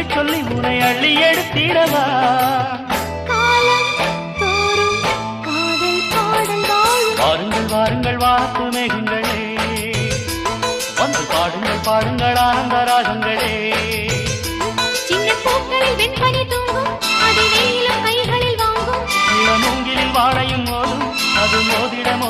சொல்லி சொல்லி உனை அள்ளி எடுத்திடவா வாருங்கள் வாருங்கள் வாத்து மேகங்களே வந்து பாடுங்கள் பாடுங்கள் ஆனந்த ராகங்களே சின்ன பூக்களில் வெண்பனி தூங்கும் அது வெயிலும் கைகளில் வாங்கும் மூங்கிலில் வாழையும் மோதும் அது மோதிட மோதும்